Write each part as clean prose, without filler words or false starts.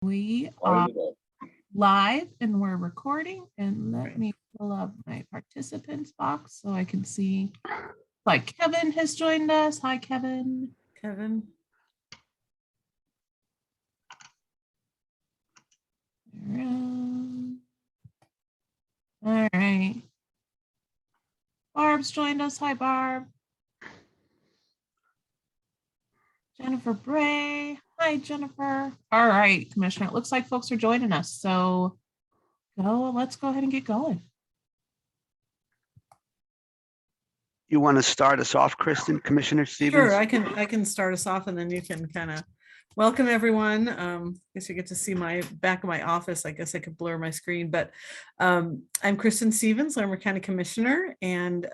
We are live and we're recording, and let me pull up my participants box so I can see. Like Kevin has joined us. Hi, Kevin. Kevin. All right. Barb's joined us. Hi, Barb. Jennifer Bray. Hi, Jennifer. All right, Commissioner. It looks like folks are joining us. So let's go ahead and get going. You want to start us off, Kristen, Commissioner Stevens? Sure, I can start us off, and then you can kind of welcome everyone. I guess you get to see my back of my office. I guess I could blur my screen, but I'm Kristen Stevens, Larimer County Commissioner, and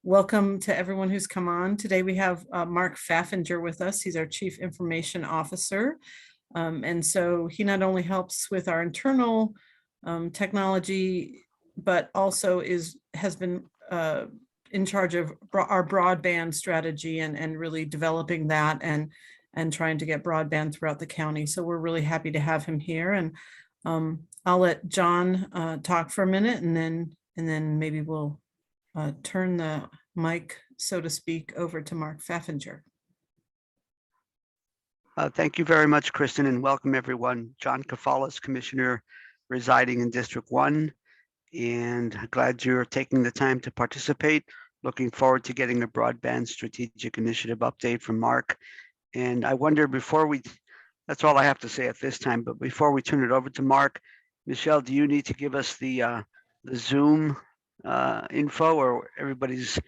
welcome to everyone who's come on. Today we have Mark Pfaffinger with us. He's our Chief Information Officer. And so he not only helps with our internal technology, but also has been in charge of our broadband strategy and really developing that and trying to get broadband throughout the county. So we're really happy to have him here. And I'll let John talk for a minute, and then maybe we'll turn the mic, so to speak, over to Mark Pfaffinger. Thank you very much, Kristen, and welcome everyone. John Kafalis, Commissioner residing in District 1, and glad you're taking the time to participate. Looking forward to getting a broadband strategic initiative update from Mark. And I wonder that's all I have to say at this time, but before we turn it over to Mark, Michelle, do you need to give us the Zoom info, or everybody's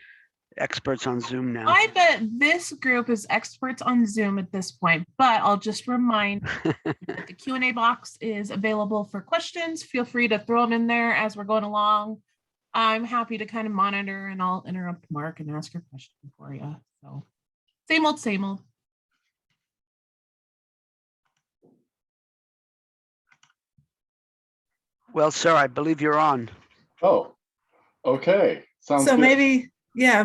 experts on Zoom now? I bet this group is experts on Zoom at this point, but I'll just remind that the Q&A box is available for questions. Feel free to throw them in there as we're going along. I'm happy to kind of monitor, and I'll interrupt Mark and ask your question for you. So same old, same old. Well, sir, I believe you're on. Oh, okay. Sounds so good.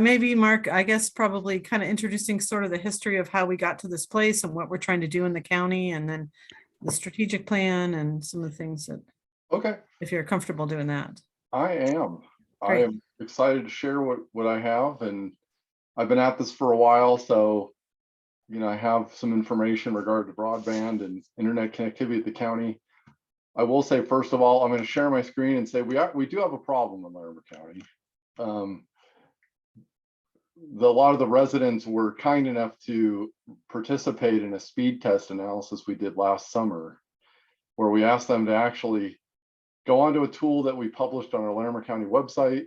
maybe Mark, I guess probably kind of introducing sort of the history of how we got to this place and what we're trying to do in the county, and then the strategic plan and some of the things that, Okay, if you're comfortable doing that. I am. Great. I am excited to share what I have, and I've been at this for a while, so I have some information regarding broadband and internet connectivity at the county. I will say, first of all, I'm going to share my screen and say we do have a problem in Larimer County. A lot of the residents were kind enough to participate in a speed test analysis we did last summer, where we asked them to actually go onto a tool that we published on our Larimer County website,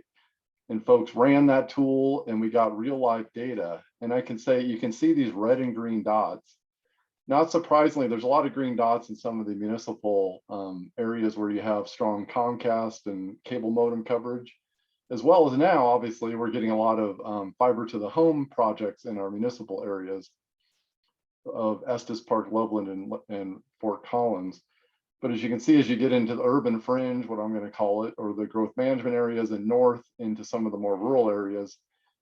and folks ran that tool, and we got real life data. And I can say, you can see these red and green dots. Not surprisingly, there's a lot of green dots in some of the municipal areas where you have strong Comcast and cable modem coverage, as well as now, obviously, we're getting a lot of fiber to the home projects in our municipal areas of Estes Park, Loveland, and Fort Collins. But as you can see, as you get into the urban fringe, what I'm going to call it, or the growth management areas, and north into some of the more rural areas,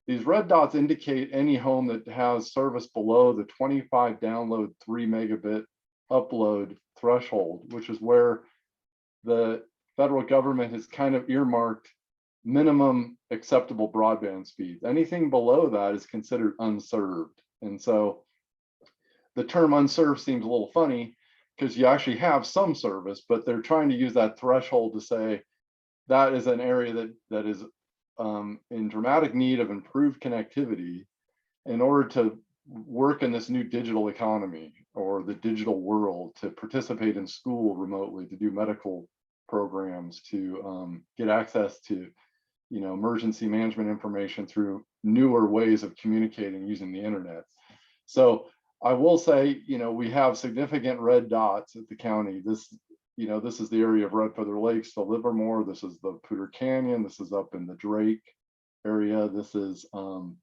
these red dots indicate any home that has service below the 25 download 3 megabit upload threshold, which is where the federal government has kind of earmarked minimum acceptable broadband speeds. Anything below that is considered unserved. And so the term unserved seems a little funny, because you actually have some service, but they're trying to use that threshold to say that is an area that is in dramatic need of improved connectivity in order to work in this new digital economy, or the digital world, to participate in school remotely, to do medical programs, to get access to emergency management information through newer ways of communicating using the internet. So I will say, we have significant red dots at the county. This is the area of Red Feather Lakes, the Livermore. This is the Poudre Canyon. This is up in the Drake area. This is down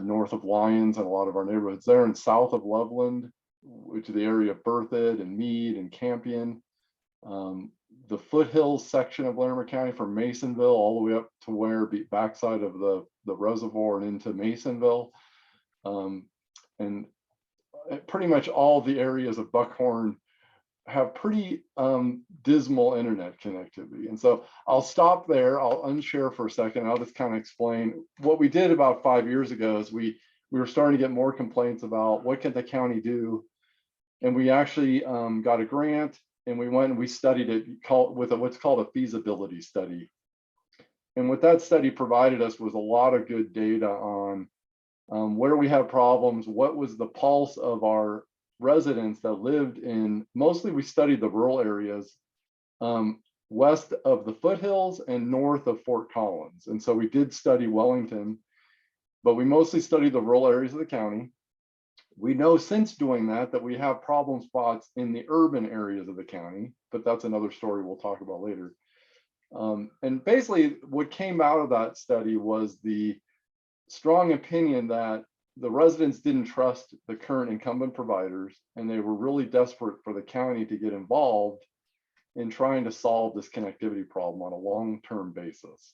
north of Lyons and a lot of our neighborhoods there, and south of Loveland, which is the area of Berthoud and Meade and Campion. The foothills section of Larimer County from Masonville all the way up to where the backside of the reservoir and into Masonville. And pretty much all the areas of Buckhorn have pretty dismal internet connectivity. And so I'll stop there. I'll unshare for a second. I'll just kind of explain what we did about 5 years ago. Is we were starting to get more complaints about what can the county do, and we actually got a grant, and we went and we studied it with what's called a feasibility study. And what that study provided us was a lot of good data on where we have problems, what was the pulse of our residents that lived in, mostly we studied the rural areas west of the foothills and north of Fort Collins. And so we did study Wellington, but we mostly studied the rural areas of the county. We know since doing that we have problem spots in the urban areas of the county, but that's another story we'll talk about later. And basically what came out of that study was the strong opinion that the residents didn't trust the current incumbent providers, and they were really desperate for the county to get involved in trying to solve this connectivity problem on a long-term basis.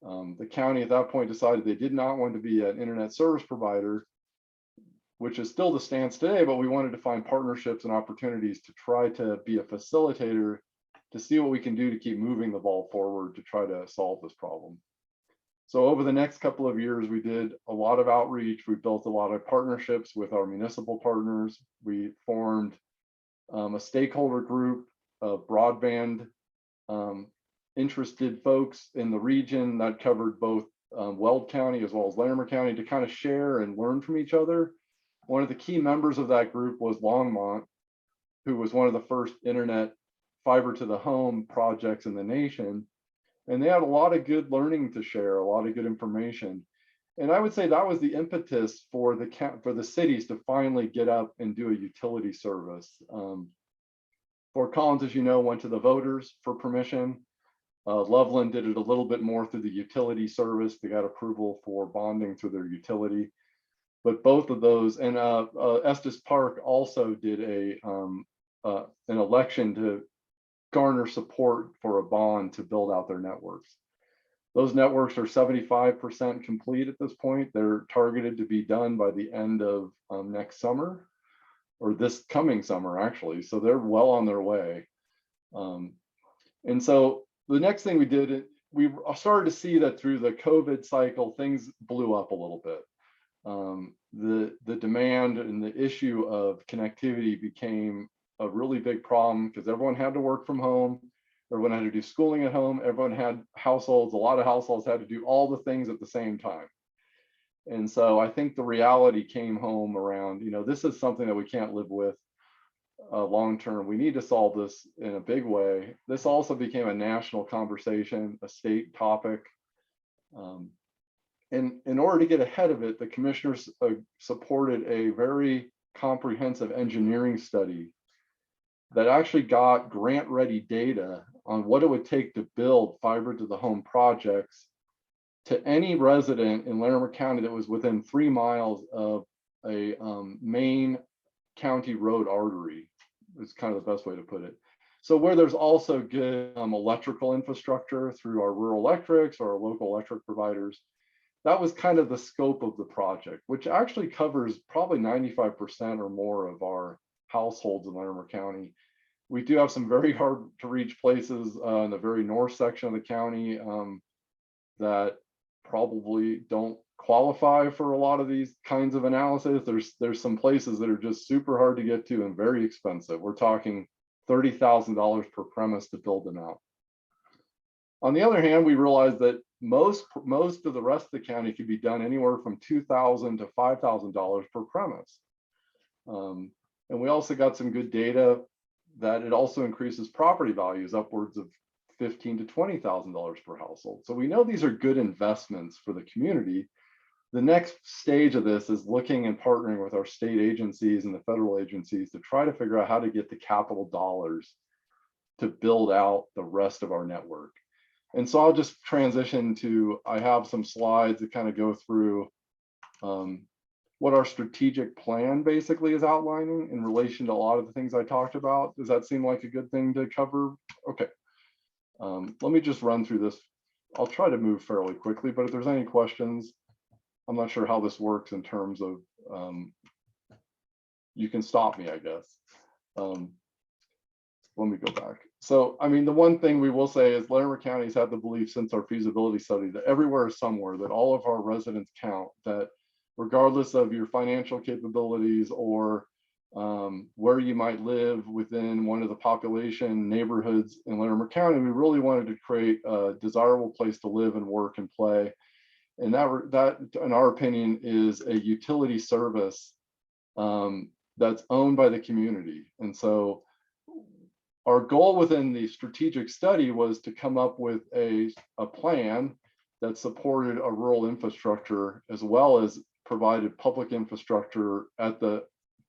The county at that point decided they did not want to be an internet service provider, which is still the stance today, but we wanted to find partnerships and opportunities to try to be a facilitator to see what we can do to keep moving the ball forward to try to solve this problem. So over the next couple of years, we did a lot of outreach. We built a lot of partnerships with our municipal partners. We formed a stakeholder group of broadband interested folks in the region that covered both Weld County as well as Larimer County to kind of share and learn from each other. One of the key members of that group was Longmont, who was one of the first internet fiber to the home projects in the nation. And they had a lot of good learning to share, a lot of good information. And I would say that was the impetus for the cities to finally get up and do a utility service. Fort Collins, as you know, went to the voters for permission. Loveland did it a little bit more through the utility service. They got approval for bonding through their utility. But both of those, and Estes Park also did an election to garner support for a bond to build out their networks. Those networks are 75% complete at this point. They're targeted to be done by the end of next summer, or this coming summer, actually. So they're well on their way. And so the next thing we did, we started to see that through the COVID cycle, things blew up a little bit. The demand and the issue of connectivity became a really big problem because everyone had to work from home. Everyone had to do schooling at home. Everyone had households. A lot of households had to do all the things at the same time. And so I think the reality came home around, this is something that we can't live with long term. We need to solve this in a big way. This also became a national conversation, a state topic. And in order to get ahead of it, the commissioners supported a very comprehensive engineering study that actually got grant ready data on what it would take to build fiber to the home projects to any resident in Larimer County that was within 3 miles of a main county road artery. Is kind of the best way to put it. So where there's also good electrical infrastructure through our rural electrics or our local electric providers, that was kind of the scope of the project, which actually covers probably 95% or more of our households in Larimer County. We do have some very hard to reach places in the very north section of the county that probably don't qualify for a lot of these kinds of analysis. There's some places that are just super hard to get to and very expensive. We're talking $30,000 per premise to build them out. On the other hand, we realized that most of the rest of the county could be done anywhere from $2,000 to $5,000 per premise. And we also got some good data that it also increases property values upwards of $15,000 to $20,000 per household. So we know these are good investments for the community. The next stage of this is looking and partnering with our state agencies and the federal agencies to try to figure out how to get the capital dollars to build out the rest of our network. And so I'll just transition to, I have some slides that kind of go through what our strategic plan basically is outlining in relation to a lot of the things I talked about. Does that seem like a good thing to cover? Okay. Let me just run through this. I'll try to move fairly quickly, but if there's any questions, I'm not sure how this works in terms of you can stop me, I guess. Let me go back. So, I mean, the one thing we will say is Larimer County's had the belief since our feasibility study that everywhere is somewhere, that all of our residents count, that regardless of your financial capabilities or where you might live within one of the population neighborhoods in Larimer County, we really wanted to create a desirable place to live and work and play. And that in our opinion, is a utility service that's owned by the community. And so our goal within the strategic study was to come up with a plan that supported a rural infrastructure as well as provided public infrastructure at the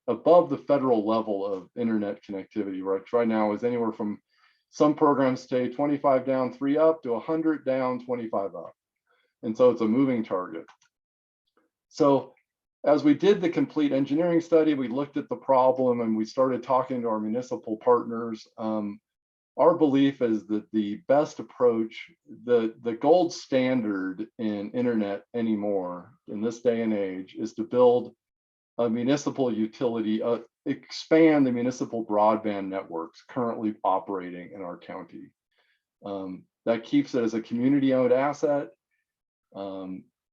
above the federal level of internet connectivity, right now is anywhere from some programs stay 25 down, 3 up to 100 down, 25 up. And so it's a moving target. So as we did the complete engineering study, we looked at the problem and we started talking to our municipal partners. Our belief is that the best approach, the gold standard in internet anymore in this day and age, is to build a municipal utility, expand the municipal broadband networks currently operating in our county. That keeps it as a community-owned asset.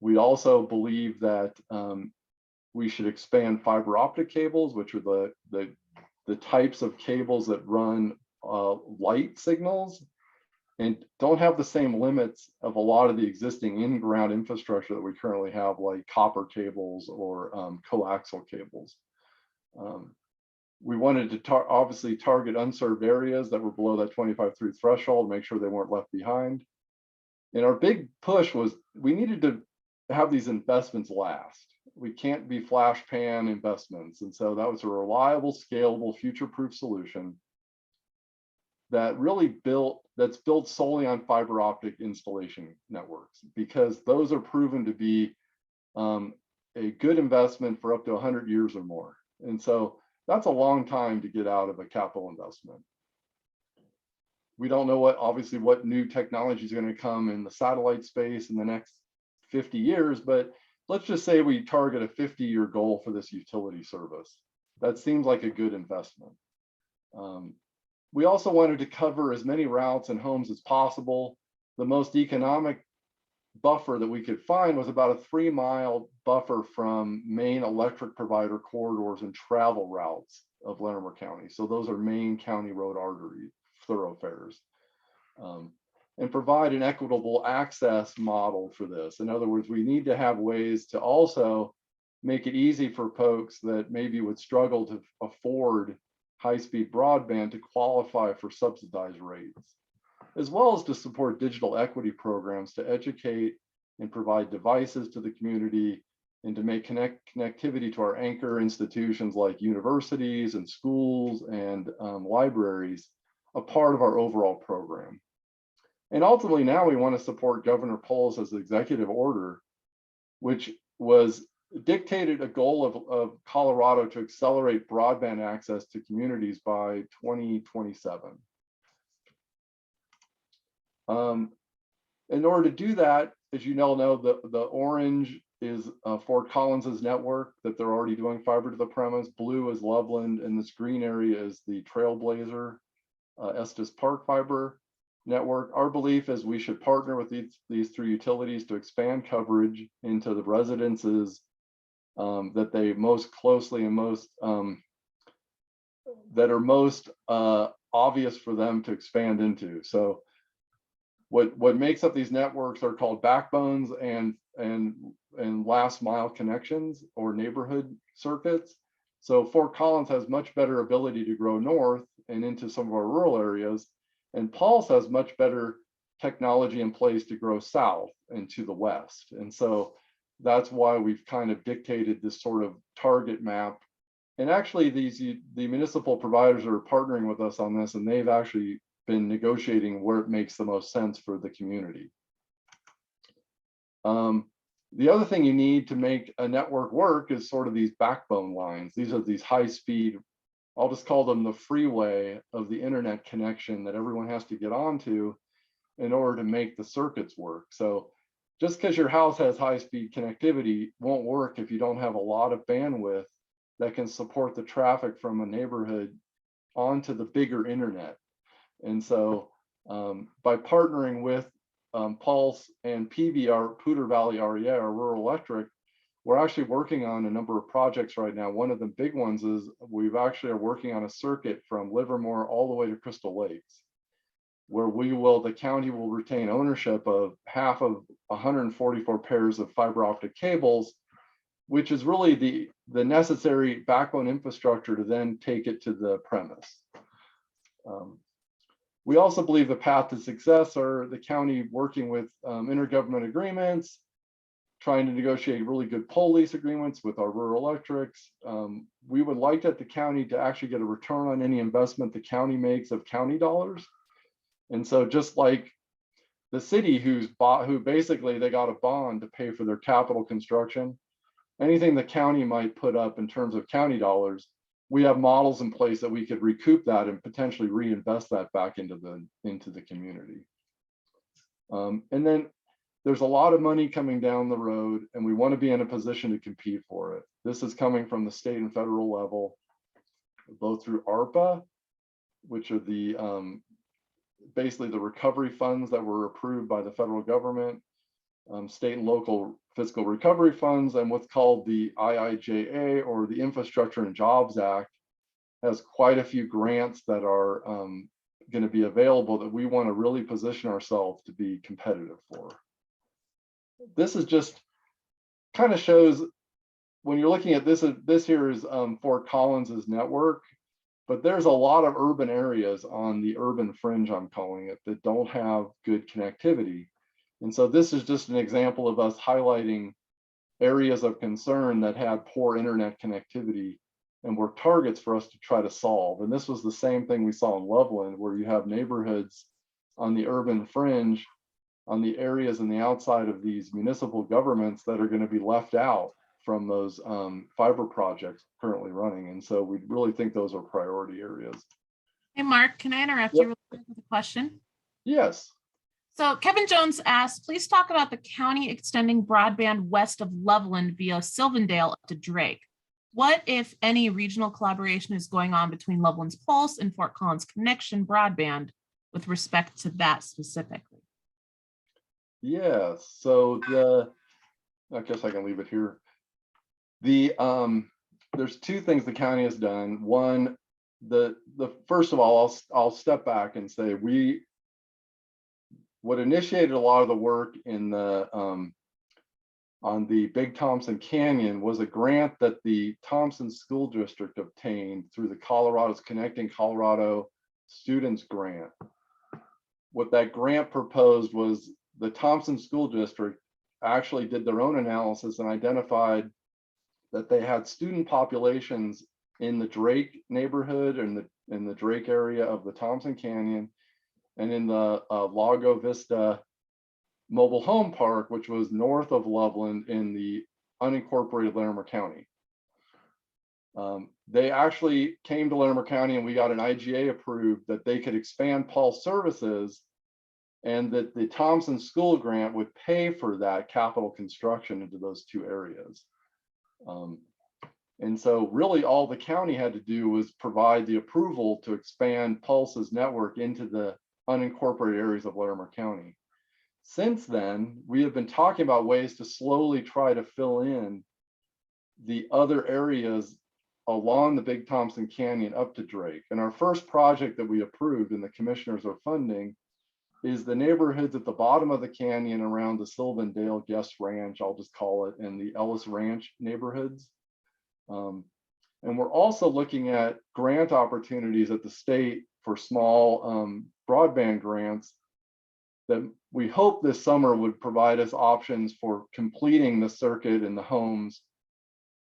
We also believe that we should expand fiber optic cables, which are the types of cables that run light signals and don't have the same limits of a lot of the existing in-ground infrastructure that we currently have, like copper cables or coaxial cables. We wanted to obviously target unserved areas that were below that 25/3 threshold, make sure they weren't left behind. And our big push was we needed to have these investments last. We can't be flash pan investments. And so that was a reliable, scalable, future-proof solution that really that's built solely on fiber optic installation networks, because those are proven to be a good investment for up to 100 years or more. And so that's a long time to get out of a capital investment. We don't know obviously what new technology is going to come in the satellite space in the next 50 years, but let's just say we target a 50-year goal for this utility service. That seems like a good investment. We also wanted to cover as many routes and homes as possible. The most economic buffer that we could find was about a 3-mile buffer from main electric provider corridors and travel routes of Larimer County. So those are main county road artery thoroughfares. And provide an equitable access model for this. In other words, we need to have ways to also make it easy for folks that maybe would struggle to afford high-speed broadband to qualify for subsidized rates, as well as to support digital equity programs to educate and provide devices to the community and to make connectivity to our anchor institutions like universities and schools and libraries a part of our overall program. And ultimately now we want to support Governor Polis' executive order, which was dictated a goal of Colorado to accelerate broadband access to communities by 2027. In order to do that, as you know, the orange is Fort Collins's network that they're already doing fiber to the premise. Blue is Loveland, and this green area is the Trailblazer Estes Park fiber network. Our belief is we should partner with these 3 utilities to expand coverage into the residences that they most closely and most that are most obvious for them to expand into. So what makes up these networks are called backbones and last mile connections or neighborhood circuits. So Fort Collins has much better ability to grow north and into some of our rural areas, and Pulse has much better technology in place to grow south and to the west. And so that's why we've kind of dictated this sort of target map. And actually the municipal providers are partnering with us on this, and they've actually been negotiating where it makes the most sense for the community. The other thing you need to make a network work is sort of these backbone lines. These are these high speed, I'll just call them the freeway of the internet connection that everyone has to get onto in order to make the circuits work. So just because your house has high speed connectivity won't work if you don't have a lot of bandwidth that can support the traffic from a neighborhood onto the bigger internet. And so by partnering with Pulse and PVR, Poudre Valley REA, or Rural Electric, we're actually working on a number of projects right now. One of the big ones is we've actually are working on a circuit from Livermore all the way to Crystal Lakes, where the county will retain ownership of half of 144 pairs of fiber optic cables, which is really the necessary backbone infrastructure to then take it to the premise. We also believe the path to success are the county working with intergovernment agreements, trying to negotiate really good pole lease agreements with our rural electrics. We would like that the county to actually get a return on any investment the county makes of county dollars. And so just like the city who basically they got a bond to pay for their capital construction, anything the county might put up in terms of county dollars, we have models in place that we could recoup that and potentially reinvest that back into the community. And then there's a lot of money coming down the road, and we want to be in a position to compete for it. This is coming from the state and federal level, both through ARPA, which are the basically the recovery funds that were approved by the federal government, state and local fiscal recovery funds, and what's called the IIJA, or the Infrastructure and Jobs Act, has quite a few grants that are going to be available that we want to really position ourselves to be competitive for. This is just kind of shows when you're looking at this here is Fort Collins's network, but there's a lot of urban areas on the urban fringe, I'm calling it, that don't have good connectivity. And so this is just an example of us highlighting areas of concern that had poor internet connectivity and were targets for us to try to solve. And this was the same thing we saw in Loveland, where you have neighborhoods on the urban fringe, on the areas in the outside of these municipal governments that are going to be left out from those fiber projects currently running. And so we really think those are priority areas. Hey, Mark, can I interrupt you real quick with a question? Yes. So Kevin Jones asked, please talk about the county extending broadband west of Loveland via Sylvandale up to Drake. What, if any, regional collaboration is going on between Loveland's Pulse and Fort Collins Connection broadband with respect to that specifically? Yes, so I guess I can leave it here. There's two things the county has done. One, the first of all, I'll step back and say what initiated a lot of the work in the on the Big Thompson Canyon was a grant that the Thompson School District obtained through the Connecting Colorado Students Grant. What that grant proposed was the Thompson School District actually did their own analysis and identified that they had student populations in the Drake neighborhood and in the Drake area of the Thompson Canyon, and in the Lago Vista Mobile Home Park, which was north of Loveland in the unincorporated Larimer County. They actually came to Larimer County and we got an IGA approved that they could expand Pulse services, and that the Thompson School Grant would pay for that capital construction into those two areas. And so really all the county had to do was provide the approval to expand Pulse's network into the unincorporated areas of Larimer County. Since then, we have been talking about ways to slowly try to fill in the other areas along the Big Thompson Canyon up to Drake. And our first project that we approved and the commissioners are funding is the neighborhoods at the bottom of the canyon around the Sylvandale Guest Ranch, I'll just call it, and the Ellis Ranch neighborhoods. And we're also looking at grant opportunities at the state for small broadband grants that we hope this summer would provide us options for completing the circuit and the homes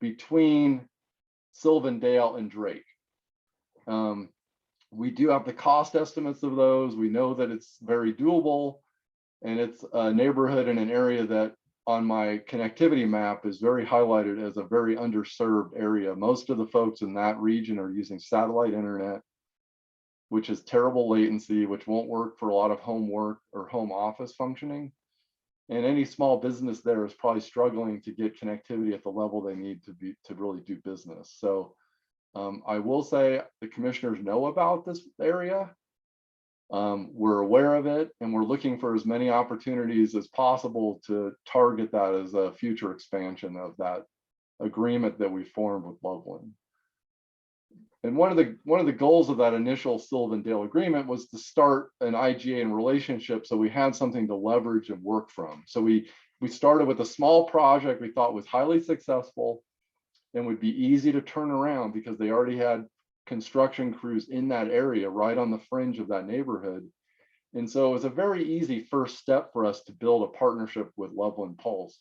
between Sylvandale and Drake. We do have the cost estimates of those. We know that it's very doable, and it's a neighborhood in an area that on my connectivity map is very highlighted as a very underserved area. Most of the folks in that region are using satellite internet, which is terrible latency, which won't work for a lot of home work or home office functioning. And any small business there is probably struggling to get connectivity at the level they need to really do business. So I will say the commissioners know about this area. We're aware of it, and we're looking for as many opportunities as possible to target that as a future expansion of that agreement that we formed with Loveland. And one of the goals of that initial Sullivan-Dale agreement was to start an IGA and relationship, so we had something to leverage and work from. So we started with a small project we thought was highly successful and would be easy to turn around because they already had construction crews in that area right on the fringe of that neighborhood. And so it was a very easy first step for us to build a partnership with Loveland Pulse.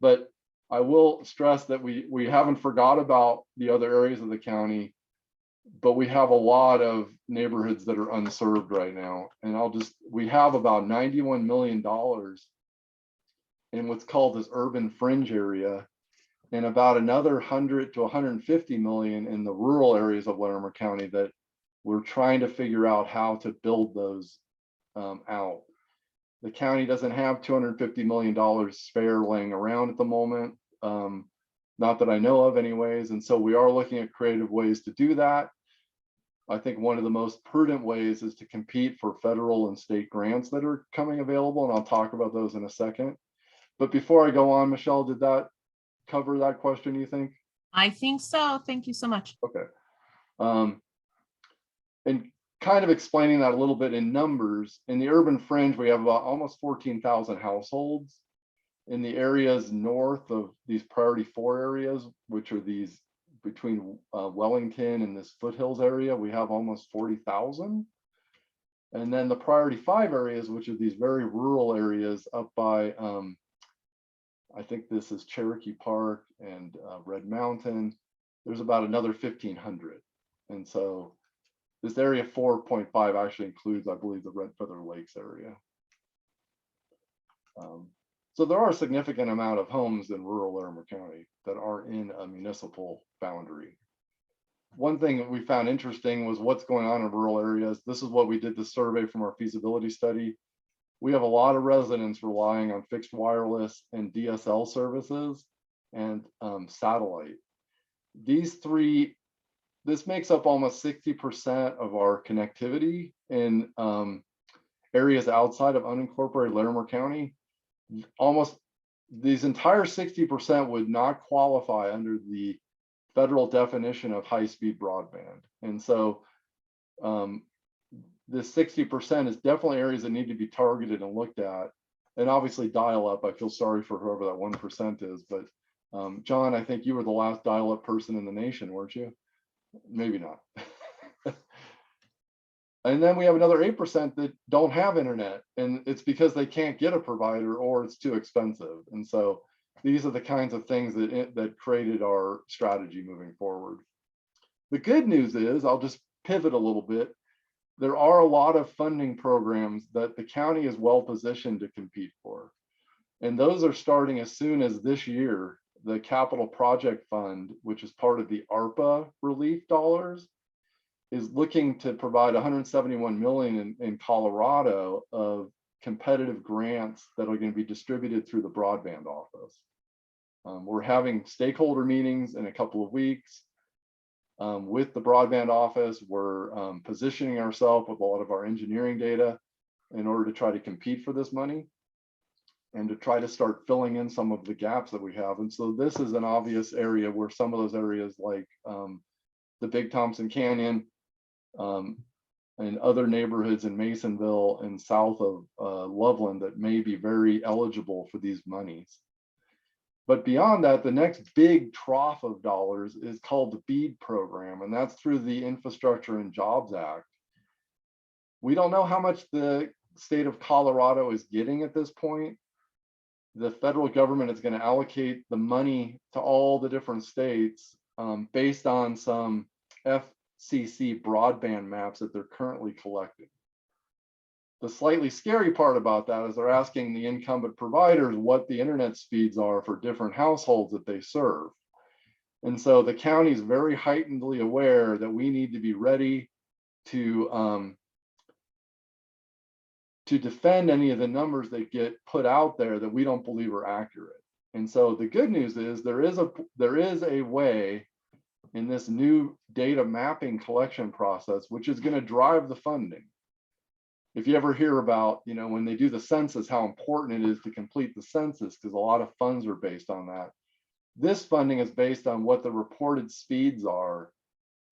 But I will stress that we haven't forgot about the other areas of the county, but we have a lot of neighborhoods that are unserved right now. And we have about $91 million in what's called this urban fringe area, and about another 100 to 150 million in the rural areas of Larimer County that we're trying to figure out how to build those out. The county doesn't have $250 million spare laying around at the moment, not that I know of anyways. And so we are looking at creative ways to do that. I think one of the most prudent ways is to compete for federal and state grants that are coming available, and I'll talk about those in a second. But before I go on, Michelle, did that cover that question, you think? I think so. Thank you so much. Okay. And kind of explaining that a little bit in numbers, in the urban fringe, we have about almost 14,000 households. In the areas north of these priority 4 areas, which are these between Wellington and this foothills area, we have almost 40,000. And then the priority 5 areas, which are these very rural areas up by, I think this is Cherokee Park and Red Mountain, there's about another 1,500. And so this area 4.5 actually includes, I believe, the Red Feather Lakes area. So there are a significant amount of homes in rural Larimer County that are in a municipal boundary. One thing that we found interesting was what's going on in rural areas. This is what we did the survey from our feasibility study. We have a lot of residents relying on fixed wireless and DSL services and satellite. This makes up almost 60% of our connectivity in areas outside of unincorporated Larimer County. Almost these entire 60% would not qualify under the federal definition of high-speed broadband. And so this 60% is definitely areas that need to be targeted and looked at. And obviously dial-up, I feel sorry for whoever that 1% is, but John, I think you were the last dial-up person in the nation, weren't you? Maybe not. And then we have another 8% that don't have internet, and it's because they can't get a provider or it's too expensive. And so these are the kinds of things that created our strategy moving forward. The good news is, I'll just pivot a little bit. There are a lot of funding programs that the county is well positioned to compete for. And those are starting as soon as this year. The Capital Project Fund, which is part of the ARPA relief dollars, is looking to provide 171 million in Colorado of competitive grants that are going to be distributed through the broadband office. We're having stakeholder meetings in a couple of weeks with the broadband office. We're positioning ourselves with a lot of our engineering data in order to try to compete for this money and to try to start filling in some of the gaps that we have. And so this is an obvious area where some of those areas like the Big Thompson Canyon and other neighborhoods in Masonville and south of Loveland that may be very eligible for these monies. But beyond that, the next big trough of dollars is called the BEAD program, and that's through the Infrastructure and Jobs Act. We don't know how much the state of Colorado is getting at this point. The federal government is going to allocate the money to all the different states based on some FCC broadband maps that they're currently collecting. The slightly scary part about that is they're asking the incumbent providers what the internet speeds are for different households that they serve. And so the county is very heightenedly aware that we need to be ready to to defend any of the numbers that get put out there that we don't believe are accurate. And so the good news is there is a way in this new data mapping collection process, which is going to drive the funding. If you ever hear about, when they do the census, how important it is to complete the census, because a lot of funds are based on that. This funding is based on what the reported speeds are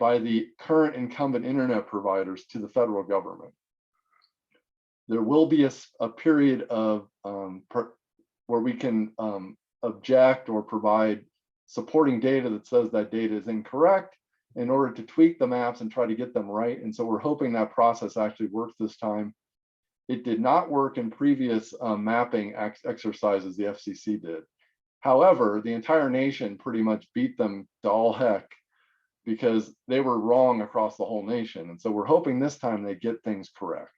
by the current incumbent internet providers to the federal government. There will be a period of where we can object or provide supporting data that says that data is incorrect in order to tweak the maps and try to get them right. And so we're hoping that process actually works this time. It did not work in previous mapping exercises the FCC did. However, the entire nation pretty much beat them to all heck because they were wrong across the whole nation. And so we're hoping this time they get things correct.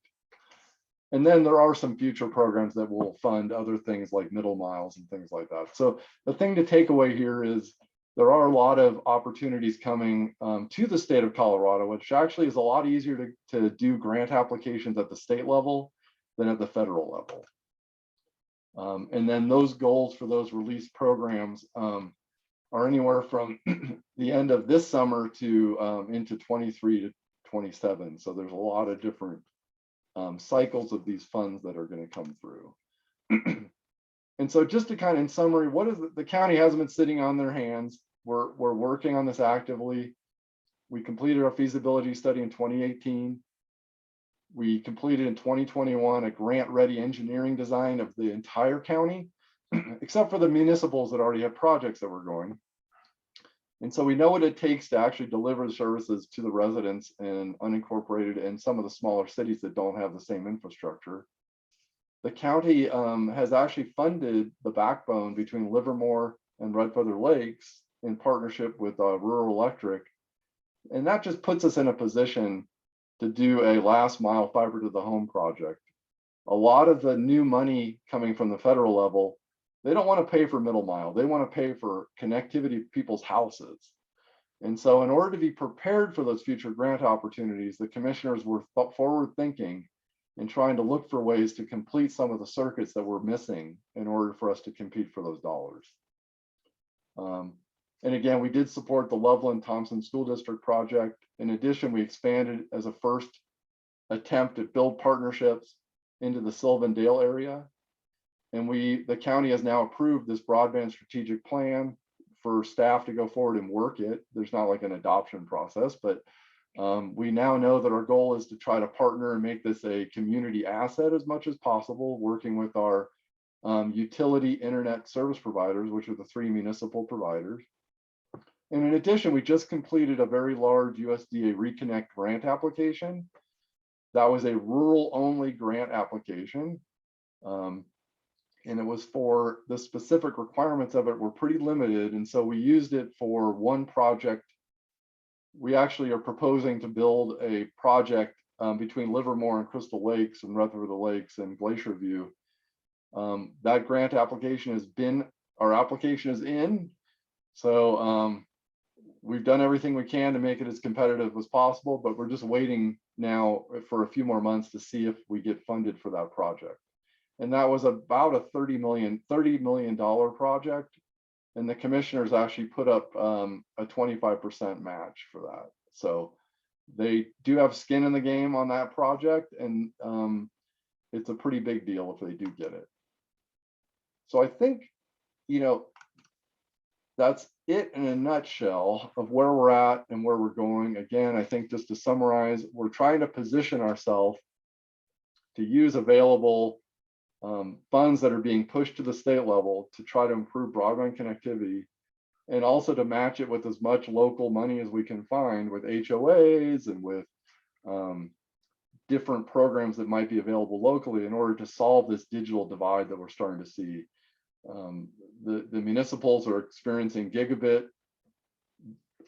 And then there are some future programs that will fund other things like middle miles and things like that. So the thing to take away here is there are a lot of opportunities coming to the state of Colorado, which actually is a lot easier to do grant applications at the state level than at the federal level. And then those goals for those release programs are anywhere from the end of this summer to into 23 to 27. So there's a lot of different cycles of these funds that are going to come through. And so just to kind of in summary, what is the county hasn't been sitting on their hands. We're working on this actively. We completed our feasibility study in 2018. We completed in 2021 a grant-ready engineering design of the entire county, except for the municipals that already have projects that were going. And so we know what it takes to actually deliver the services to the residents in unincorporated and some of the smaller cities that don't have the same infrastructure. The county has actually funded the backbone between Livermore and Red Feather Lakes in partnership with Rural Electric. And that just puts us in a position to do a last mile fiber to the home project. A lot of the new money coming from the federal level, they don't want to pay for middle mile. They want to pay for connectivity to people's houses. And so in order to be prepared for those future grant opportunities, the commissioners were forward thinking and trying to look for ways to complete some of the circuits that were missing in order for us to compete for those dollars. And again, we did support the Loveland Thompson School District project. In addition, we expanded as a first attempt to build partnerships into the Sylvan Dale area. And the county has now approved this broadband strategic plan for staff to go forward and work it. There's not like an adoption process, but we now know that our goal is to try to partner and make this a community asset as much as possible, working with our utility internet service providers, which are the 3 municipal providers. And in addition, we just completed a very large USDA Reconnect Grant application. That was a rural only grant application. And it was for the specific requirements of it were pretty limited. And so we used it for one project. We actually are proposing to build a project between Livermore and Crystal Lakes and Red Feather Lakes and Glacier View. That grant application has been, our application is in. So we've done everything we can to make it as competitive as possible, but we're just waiting now for a few more months to see if we get funded for that project. And that was about a $30 million project. And the commissioners actually put up a 25% match for that. So they do have skin in the game on that project. And it's a pretty big deal if they do get it. So I think, that's it in a nutshell of where we're at and where we're going. Again, I think just to summarize, we're trying to position ourselves to use available funds that are being pushed to the state level to try to improve broadband connectivity, and also to match it with as much local money as we can find with HOAs and with different programs that might be available locally in order to solve this digital divide that we're starting to see. The municipals are experiencing gigabit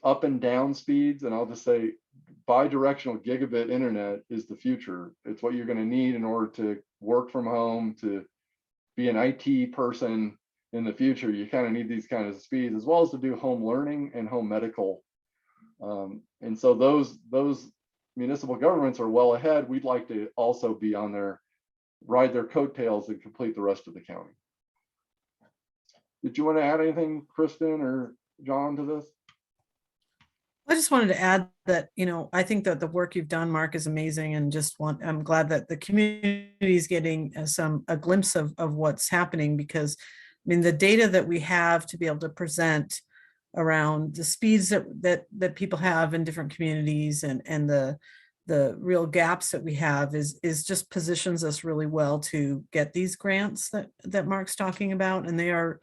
up and down speeds, and I'll just say bi-directional gigabit internet is the future. It's what you're going to need in order to work from home, to be an IT person in the future. You kind of need these kinds of speeds, as well as to do home learning and home medical. And so those municipal governments are well ahead. We'd like to also be on their ride their coattails and complete the rest of the county. Did you want to add anything, Kristen or John, to this? I just wanted to add that, I think that the work you've done, Mark, is amazing, and I'm glad that the community is getting a glimpse of what's happening, because I mean, the data that we have to be able to present around the speeds that people have in different communities, and the real gaps that we have is just positions us really well to get these grants that Mark's talking about. And they are,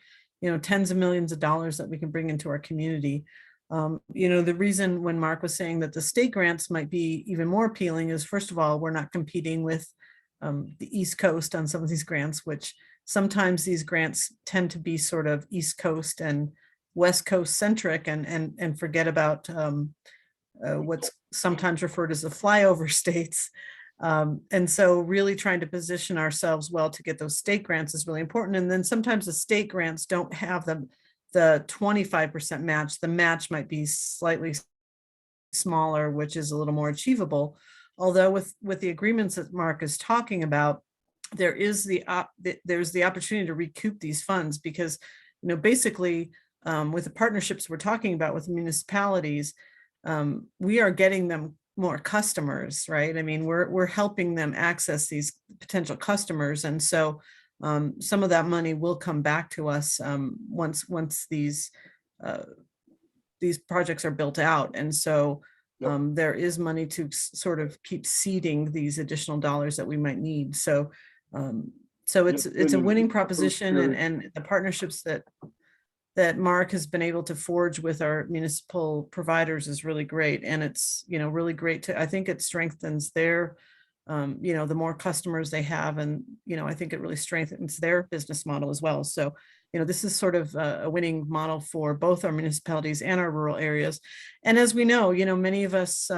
tens of millions of dollars that we can bring into our community. The reason when Mark was saying that the state grants might be even more appealing is, first of all, we're not competing with the East Coast on some of these grants, which sometimes these grants tend to be sort of East Coast and West Coast centric, and forget about what's sometimes referred as the flyover states. And so really trying to position ourselves well to get those state grants is really important. And then sometimes the state grants don't have the 25% match. The match might be slightly smaller, which is a little more achievable. Although with the agreements that Mark is talking about, there's the opportunity to recoup these funds, because basically with the partnerships we're talking about with municipalities, we are getting them more customers, right? I mean, we're helping them access these potential customers, and so some of that money will come back to us once these projects are built out. And so there is money to sort of keep seeding these additional dollars that we might need. So it's a winning proposition, and the partnerships that Mark has been able to forge with our municipal providers is really great. And it's, really great I think it strengthens their, the more customers they have, and, I think it really strengthens their business model as well. So, this is sort of a winning model for both our municipalities and our rural areas. And as we know, many of us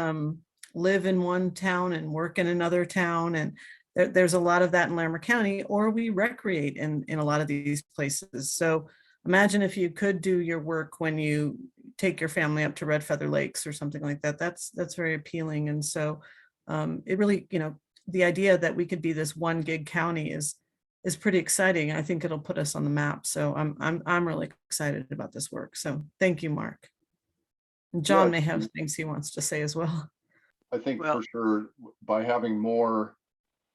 live in one town and work in another town, and there's a lot of that in Larimer County, or we recreate in a lot of these places. So imagine if you could do your work when you take your family up to Red Feather Lakes or something like that. That's very appealing. And so it really, the idea that we could be this 1 gig county is pretty exciting. I think it'll put us on the map. So I'm really excited about this work. So thank you, Mark. And John may have things he wants to say as well. I think for sure, by having more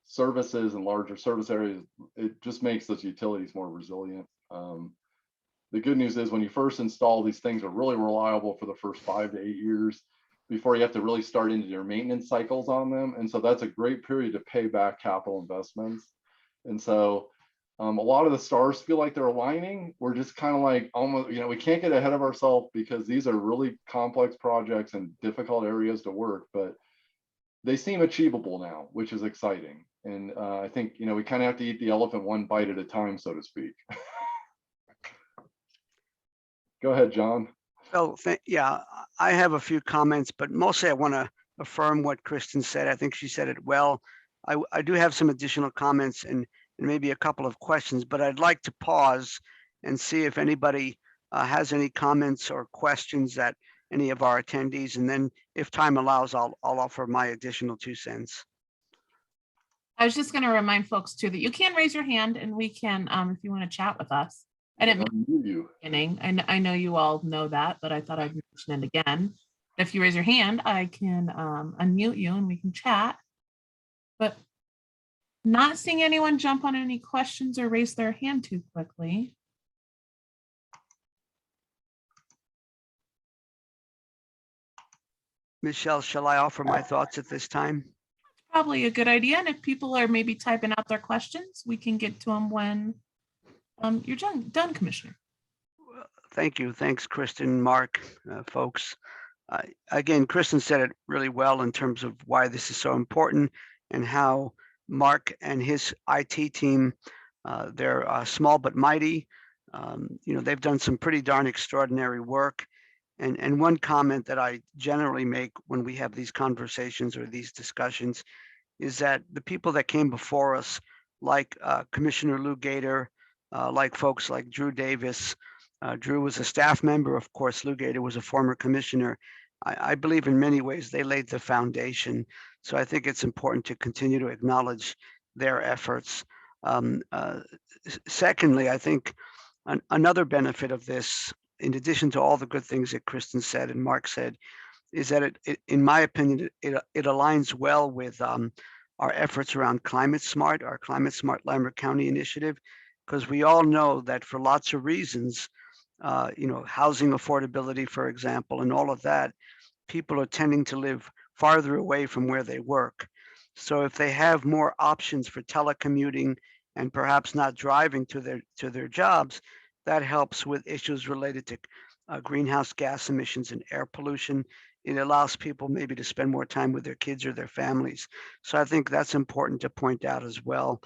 services and larger service areas, it just makes those utilities more resilient. The good news is when you first install these things, are really reliable for the first 5 to 8 years before you have to really start into your maintenance cycles on them. And so that's a great period to pay back capital investments. And so a lot of the stars feel like they're aligning. We're just kind of like almost, we can't get ahead of ourselves, because these are really complex projects and difficult areas to work, but they seem achievable now, which is exciting. And I think, we kind of have to eat the elephant one bite at a time, so to speak. Go ahead, John. Well, I have a few comments, but mostly I want to affirm what Kristen said. I think she said it well. I do have some additional comments and maybe a couple of questions, but I'd like to pause and see if anybody has any comments or questions that any of our attendees, and then if time allows, I'll offer my additional 2 cents. I was just going to remind folks too that you can raise your hand, and we can, if you want to chat with us. I didn't mention you. And I know you all know that, but I thought I'd mention it again. If you raise your hand, I can unmute you and we can chat. But not seeing anyone jump on any questions or raise their hand too quickly. Michelle, shall I offer my thoughts at this time? Probably a good idea. And if people are maybe typing out their questions, we can get to them when you're done, Commissioner. Thank you. Thanks, Kristen, Mark, folks. Again, Kristen said it really well in terms of why this is so important and how Mark and his IT team, they're small but mighty. They've done some pretty darn extraordinary work. And one comment that I generally make when we have these conversations or these discussions is that the people that came before us, like Commissioner Lou Gator, like folks like Drew Davis. Drew was a staff member. Of course, Lou Gator was a former commissioner. I believe in many ways they laid the foundation. So I think it's important to continue to acknowledge their efforts. Secondly, I think another benefit of this, in addition to all the good things that Kristen said and Mark said, is that in my opinion, it aligns well with our efforts around our Climate Smart Larimer County initiative, because we all know that for lots of reasons, housing affordability, for example, and all of that, people are tending to live farther away from where they work. So if they have more options for telecommuting and perhaps not driving to their jobs, that helps with issues related to greenhouse gas emissions and air pollution. It allows people maybe to spend more time with their kids or their families. So I think that's important to point out as well.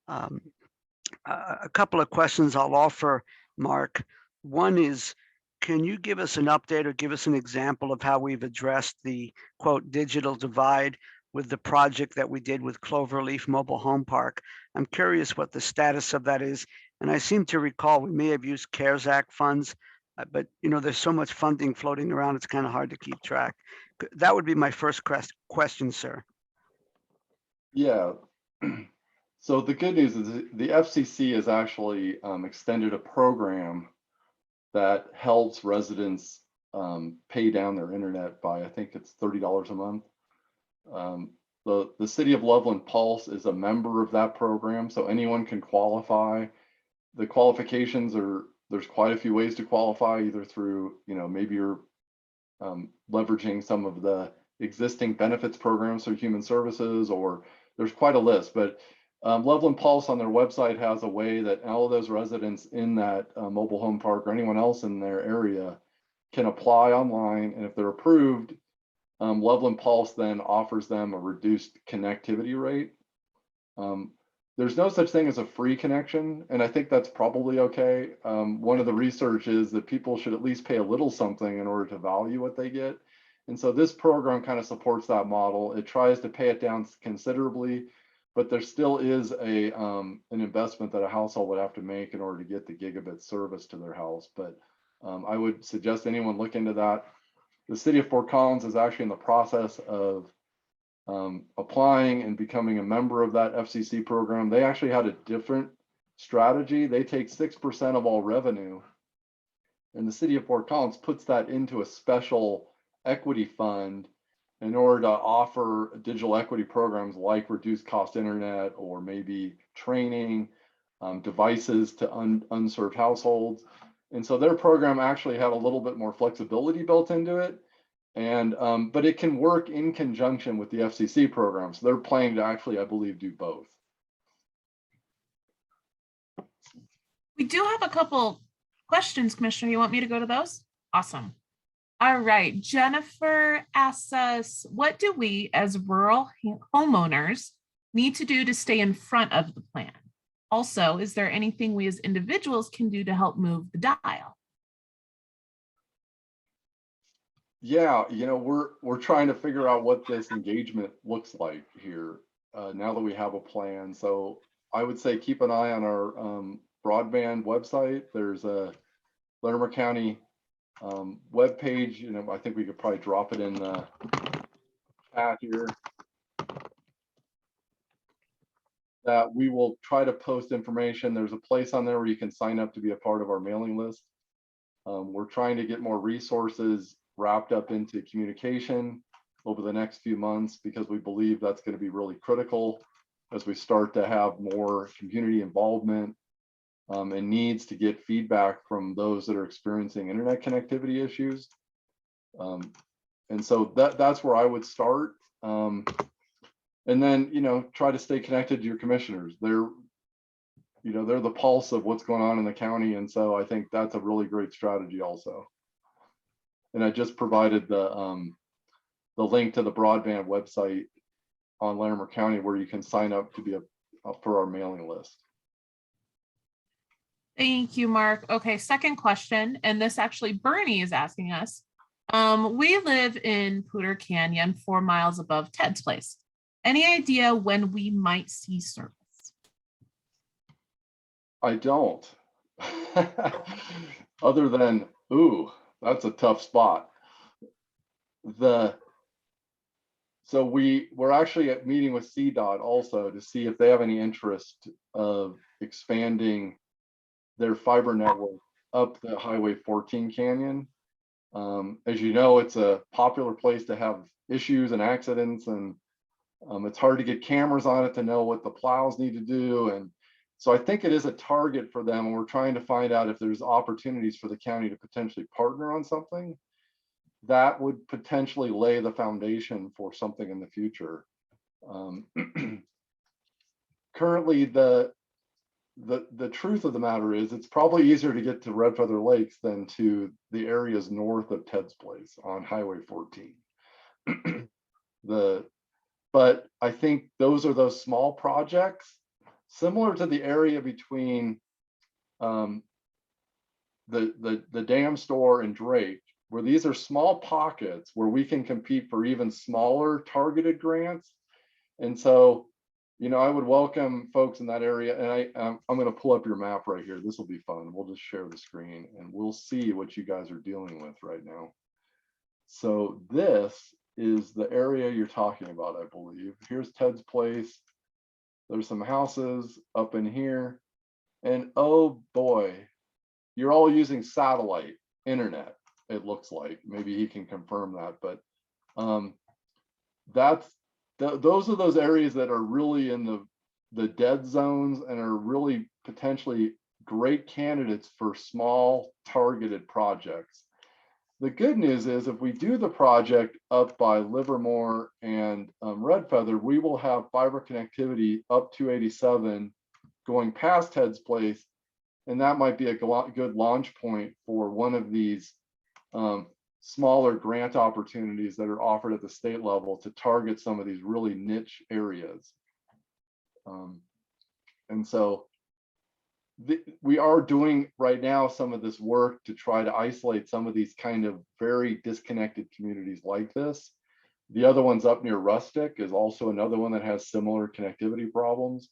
A couple of questions I'll offer, Mark. One is, can you give us an update or give us an example of how we've addressed the quote digital divide with the project that we did with Cloverleaf Mobile Home Park? I'm curious what the status of that is. And I seem to recall we may have used CARES Act funds, but there's so much funding floating around, it's kind of hard to keep track. That would be my first question, sir. Yeah. So the good news is the FCC has actually extended a program that helps residents pay down their internet by, I think it's $30 a month. The City of Loveland Pulse is a member of that program, so anyone can qualify. The qualifications there's quite a few ways to qualify, either through, maybe you're leveraging some of the existing benefits programs through Human Services, or there's quite a list. But Loveland Pulse on their website has a way that all of those residents in that mobile home park or anyone else in their area can apply online, and if they're approved, Loveland Pulse then offers them a reduced connectivity rate. There's no such thing as a free connection, and I think that's probably okay. One of the research is that people should at least pay a little something in order to value what they get. And so this program kind of supports that model. It tries to pay it down considerably, but there still is an investment that a household would have to make in order to get the gigabit service to their house. But I would suggest anyone look into that. The City of Fort Collins is actually in the process of applying and becoming a member of that FCC program. They actually had a different strategy. They take 6% of all revenue, and the City of Fort Collins puts that into a special equity fund in order to offer digital equity programs like reduced cost internet, or maybe training, devices to unserved households. And so their program actually had a little bit more flexibility built into it. And but it can work in conjunction with the FCC program. So they're planning to actually, I believe, do both. We do have a couple questions, Commissioner. You want me to go to those? Awesome. All right. Jennifer asks us, what do we as rural homeowners need to do to stay in front of the plan? Also, is there anything we as individuals can do to help move the dial? Yeah, we're trying to figure out what this engagement looks like here now that we have a plan. So I would say keep an eye on our broadband website. There's a Larimer County webpage. I think we could probably drop it in the chat here. That we will try to post information. There's a place on there where you can sign up to be a part of our mailing list. We're trying to get more resources wrapped up into communication over the next few months, because we believe that's going to be really critical as we start to have more community involvement and needs to get feedback from those that are experiencing internet connectivity issues. And so that's where I would start. And then, try to stay connected to your commissioners. They're the pulse of what's going on in the county. And so I think that's a really great strategy also. And I just provided the link to the broadband website on Larimer County where you can sign up to be for our mailing list. Thank you, Mark. Okay, second question, and this actually Bernie is asking us. We live in Poudre Canyon, 4 miles above Ted's place. Any idea when we might see service? I don't. Other than, ooh, that's a tough spot. So we're actually at meeting with CDOT also to see if they have any interest of expanding their fiber network up the Highway 14 canyon. As you know, it's a popular place to have issues and accidents, and it's hard to get cameras on it to know what the plows need to do. And so I think it is a target for them, and we're trying to find out if there's opportunities for the county to potentially partner on something that would potentially lay the foundation for something in the future. Currently, the truth of the matter is it's probably easier to get to Red Feather Lakes than to the areas north of Ted's Place on Highway 14. But I think those are those small projects similar to the area between the dam store and Drake, where these are small pockets where we can compete for even smaller targeted grants. And so, you know, I would welcome folks in that area. And I'm going to pull up your map right here. This will be fun. We'll just share the screen and we'll see what you guys are dealing with right now. So this is the area you're talking about, I believe. Here's Ted's Place. There's some houses up in here. And oh boy, you're all using satellite internet, it looks like. Maybe he can confirm that, but those are those areas that are really in the dead zones and are really potentially great candidates for small targeted projects. The good news is if we do the project up by Livermore and Red Feather, we will have fiber connectivity up to 87 going past Ted's Place. And that might be a good launch point for one of these smaller grant opportunities that are offered at the state level to target some of these really niche areas. And so we are doing right now some of this work to try to isolate some of these kind of very disconnected communities like this. The other one's up near Rustic is also another one that has similar connectivity problems.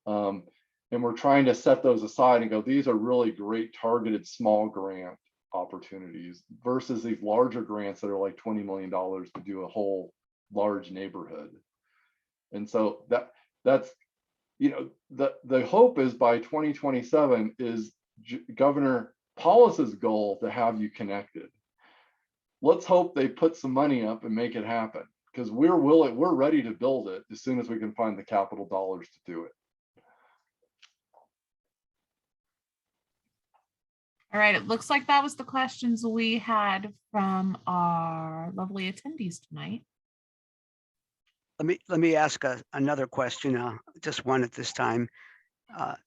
And we're trying to set those aside and go, these are really great targeted small grant opportunities versus these larger grants that are like $20 million to do a whole large neighborhood. And so that's, you know, the hope is by 2027 is Governor Paulus's goal to have you connected. Let's hope they put some money up and make it happen, because we're ready to build it as soon as we can find the capital dollars to do it. All right, it looks like that was the questions we had from our lovely attendees tonight. Let me ask another question, just one at this time.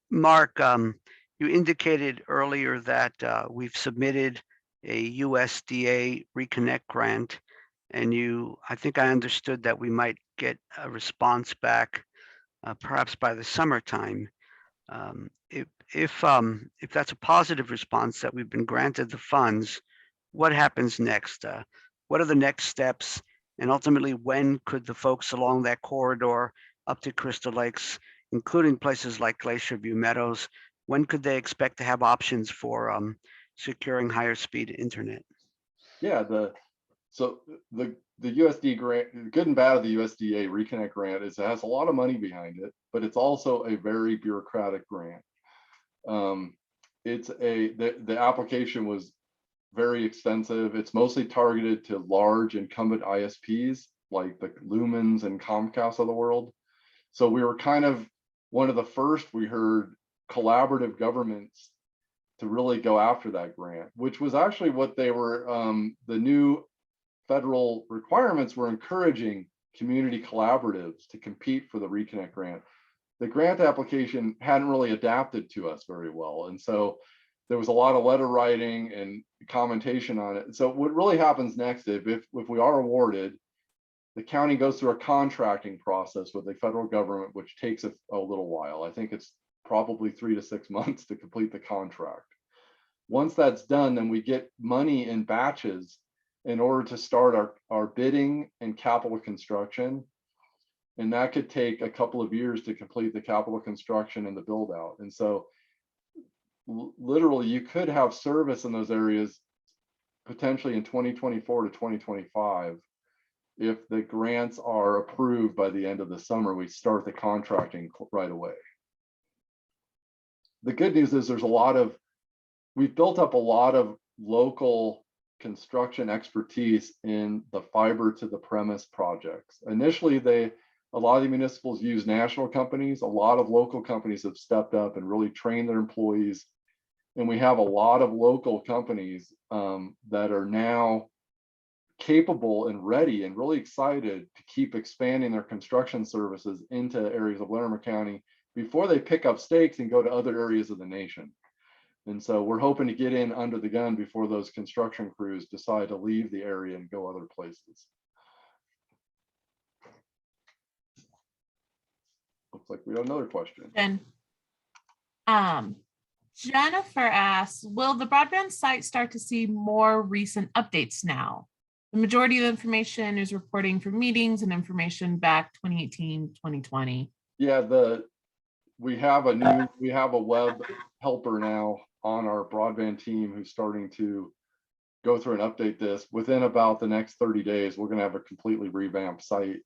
Mark, you indicated earlier that we've submitted a USDA Reconnect Grant, and I think I understood that we might get a response back perhaps by the summertime. If that's a positive response that we've been granted the funds, what happens next? What are the next steps? And ultimately, when could the folks along that corridor up to Crystal Lakes, including places like Glacier View Meadows, when could they expect to have options for securing higher speed internet? Yeah, the USD grant, the good and bad of the USDA Reconnect Grant is it has a lot of money behind it, but it's also a very bureaucratic grant. The application was very extensive. It's mostly targeted to large incumbent ISPs like the Lumens and Comcast of the world. So we were kind of one of the first, we heard, collaborative governments to really go after that grant, which was actually what they were, the new federal requirements were encouraging community collaboratives to compete for the Reconnect Grant. The grant application hadn't really adapted to us very well. And so there was a lot of letter writing and commentation on it. So what really happens next, if we are awarded, the county goes through a contracting process with the federal government, which takes a little while. I think it's probably 3 to 6 months to complete the contract. Once that's done, then we get money in batches in order to start our bidding and capital construction. And that could take a couple of years to complete the capital construction and the build out. And so literally you could have service in those areas potentially in 2024 to 2025. if the grants are approved by the end of the summer, we start the contracting right away. The good news is we've built up a lot of local construction expertise in the fiber to the premise projects. Initially, a lot of the municipals use national companies. A lot of local companies have stepped up and really trained their employees. And we have a lot of local companies that are now capable and ready and really excited to keep expanding their construction services into areas of Larimer County before they pick up stakes and go to other areas of the nation. And so we're hoping to get in under the gun before those construction crews decide to leave the area and go other places. Looks like we have another question. And Jennifer asks, will the broadband site start to see more recent updates now? The majority of the information is reporting from meetings and information back 2018, 2020. Yeah, we have a web helper now on our broadband team who's starting to go through and update this. Within about the next 30 days, we're going to have a completely revamped site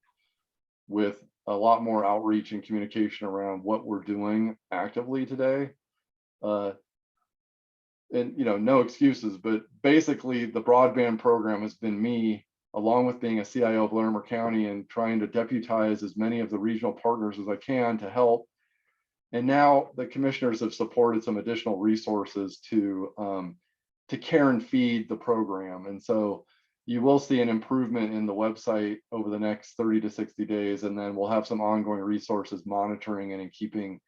with a lot more outreach and communication around what we're doing actively today. And no excuses, but basically the broadband program has been me, along with being a CIO of Larimer County and trying to deputize as many of the regional partners as I can to help. And now the commissioners have supported some additional resources to care and feed the program. And so you will see an improvement in the website over the next 30 to 60 days. And then we'll have some ongoing resources monitoring and in keeping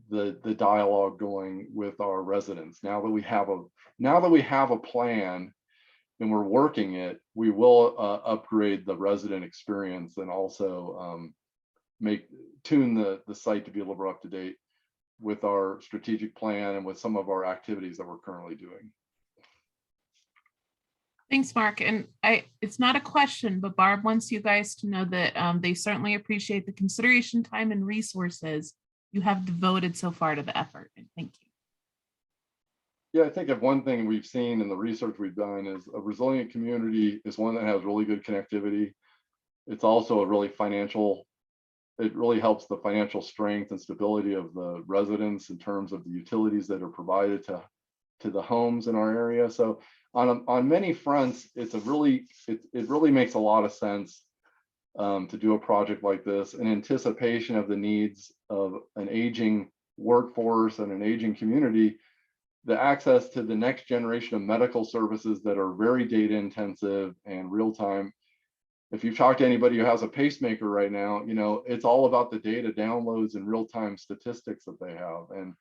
the dialogue going with our residents. Now that we have a plan and we're working it, we will upgrade the resident experience and also tune the site to be a little up to date with our strategic plan and with some of our activities that we're currently doing. Thanks, Mark. And it's not a question, but Barb wants you guys to know that they certainly appreciate the consideration, time, and resources you have devoted so far to the effort. And thank you. Yeah, I think if one thing we've seen in the research we've done is a resilient community is one that has really good connectivity. It's also it really helps the financial strength and stability of the residents in terms of the utilities that are provided to the homes in our area. So on many fronts, it really makes a lot of sense to do a project like this in anticipation of the needs of an aging workforce and an aging community. The access to the next generation of medical services that are very data intensive and real time. If you've talked to anybody who has a pacemaker right now, it's all about the data downloads and real time statistics that they have. And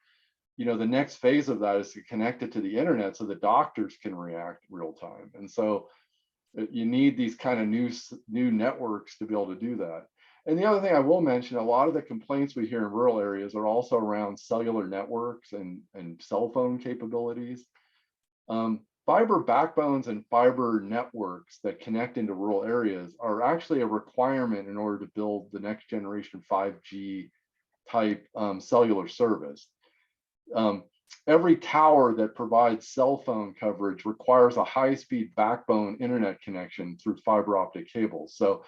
the next phase of that is to connect it to the internet so the doctors can react real time. And so you need these kind of new networks to be able to do that. And the other thing I will mention, a lot of the complaints we hear in rural areas are also around cellular networks and cell phone capabilities. Fiber backbones and fiber networks that connect into rural areas are actually a requirement in order to build the next generation 5G type cellular service. Every tower that provides cell phone coverage requires a high-speed backbone internet connection through fiber optic cables. So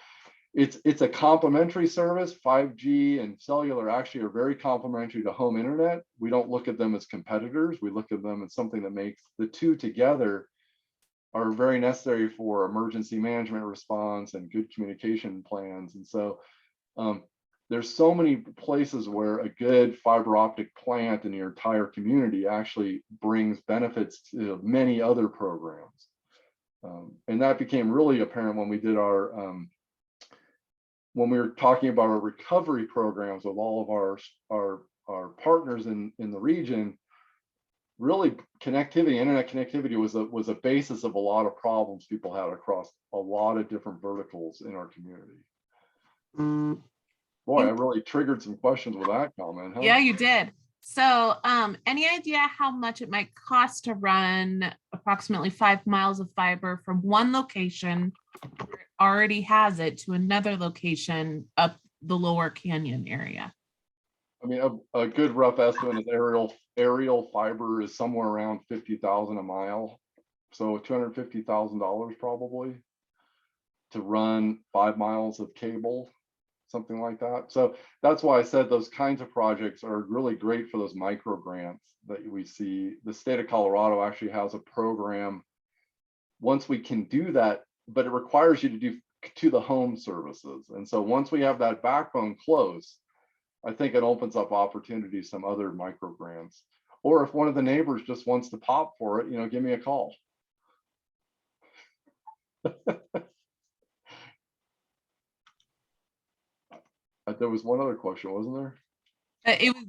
it's a complementary service. 5G and cellular actually are very complementary to home internet. We don't look at them as competitors. We look at them as something that makes the two together are very necessary for emergency management response and good communication plans. And so there's so many places where a good fiber optic plant in your entire community actually brings benefits to many other programs. And that became really apparent when we did when we were talking about our recovery programs with all of our partners in the region. Really, internet connectivity was a basis of a lot of problems people had across a lot of different verticals in our community. Boy, I really triggered some questions with that comment, huh? Yeah, you did. So any idea how much it might cost to run approximately 5 miles of fiber from one location where it already has it to another location up the Lower Canyon area? I mean, a good rough estimate is aerial fiber is somewhere around $50,000 a mile. So $250,000 probably to run 5 miles of cable, something like that. So that's why I said those kinds of projects are really great for those micro grants that we see. The state of Colorado actually has a program. Once we can do that, but it requires you to do to the home services. And so once we have that backbone close, I think it opens up opportunities, some other micro grants. Or if one of the neighbors just wants to pop for it, give me a call. There was one other question, wasn't there?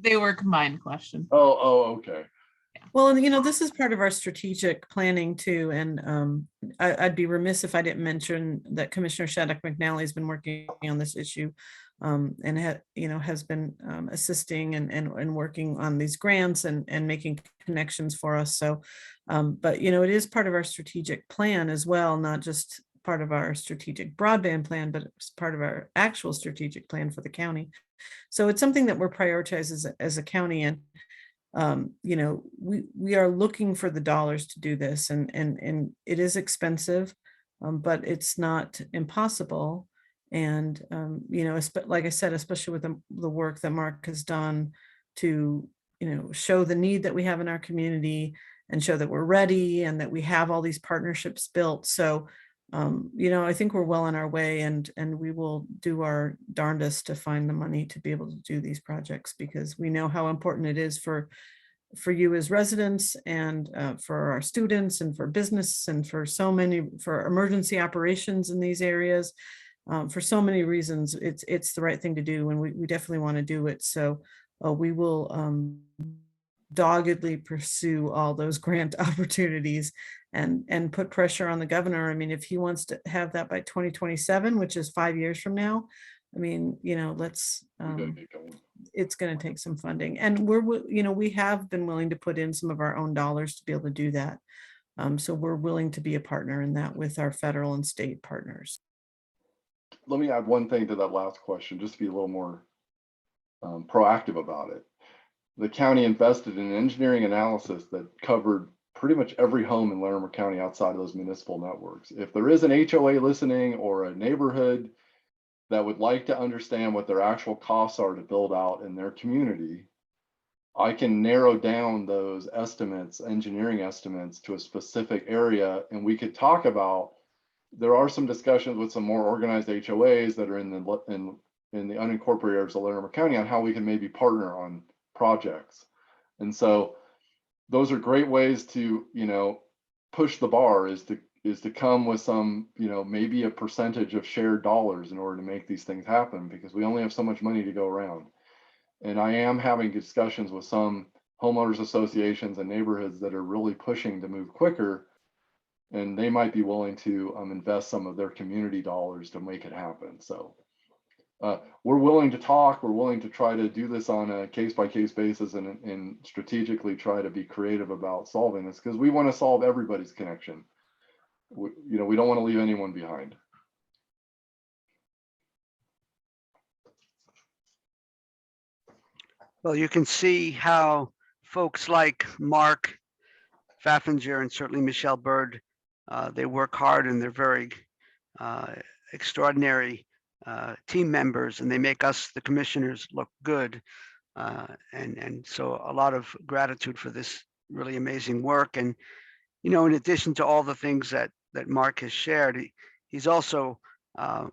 They were combined questions. Oh, okay. Well, and this is part of our strategic planning too. And I'd be remiss if I didn't mention that Commissioner Shattuck McNally has been working on this issue and has been assisting and working on these grants and making connections for us. So, but it is part of our strategic plan as well, not just part of our strategic broadband plan, but it's part of our actual strategic plan for the county. So it's something that we're prioritizing as a county. And we are looking for the dollars to do this, and it is expensive, but it's not impossible. And like I said, especially with the work that Mark has done to show the need that we have in our community and show that we're ready and that we have all these partnerships built. So I think we're well on our way, and we will do our darndest to find the money to be able to do these projects, because we know how important it is for you as residents, and for our students, and for business, and for emergency operations in these areas. For so many reasons, it's the right thing to do, and we definitely want to do it. So we will doggedly pursue all those grant opportunities and put pressure on the governor. I mean, if he wants to have that by 2027, which is 5 years from now, I mean, let's, it's going to take some funding, and we have been willing to put in some of our own dollars to be able to do that. So we're willing to be a partner in that with our federal and state partners. Let me add one thing to that last question, just to be a little more proactive about it. The county invested in engineering analysis that covered pretty much every home in Larimer County outside of those municipal networks. If there is an HOA listening, or a neighborhood that would like to understand what their actual costs are to build out in their community, I can narrow down those estimates, engineering estimates, to a specific area. And we could talk about, there are some discussions with some more organized HOAs that are in the unincorporated areas of Larimer County on how we can maybe partner on projects. And so those are great ways to, push the bar, is to come with some, maybe a percentage of shared dollars in order to make these things happen, because we only have so much money to go around. And I am having discussions with some homeowners associations and neighborhoods that are really pushing to move quicker, and they might be willing to invest some of their community dollars to make it happen. So we're willing to talk. We're willing to try to do this on a case-by-case basis, and strategically try to be creative about solving this, because we want to solve everybody's connection. We don't want to leave anyone behind. Well, you can see how folks like Mark Pfaffinger and certainly Michelle Bird, they work hard, and they're very extraordinary team members, and they make us, the commissioners, look good. And so a lot of gratitude for this really amazing work. And, in addition to all the things that Mark has shared, he's also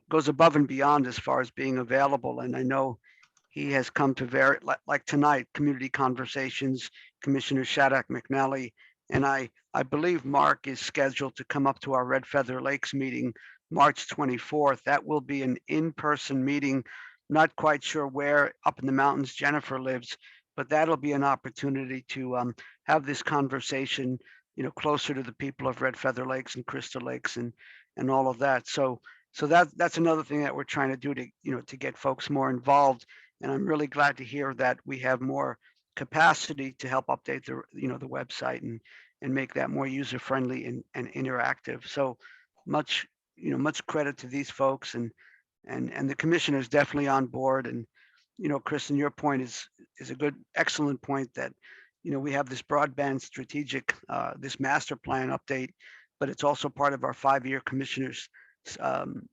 goes above and beyond as far as being available. And I know he has come to like tonight, community conversations, Commissioner Shattuck McNally, and I believe Mark is scheduled to come up to our Red Feather Lakes meeting March 24th. That will be an in-person meeting. Not quite sure where up in the mountains Jennifer lives, but that'll be an opportunity to have this conversation, closer to the people of Red Feather Lakes and Crystal Lakes and all of that. So that's another thing that we're trying to do to get folks more involved. And I'm really glad to hear that we have more capacity to help update the website and make that more user friendly and interactive. So much credit to these folks, and the commissioner is definitely on board. And Kristen, your point is a excellent point, that we have this broadband strategic this master plan update, but it's also part of our 5-year commissioners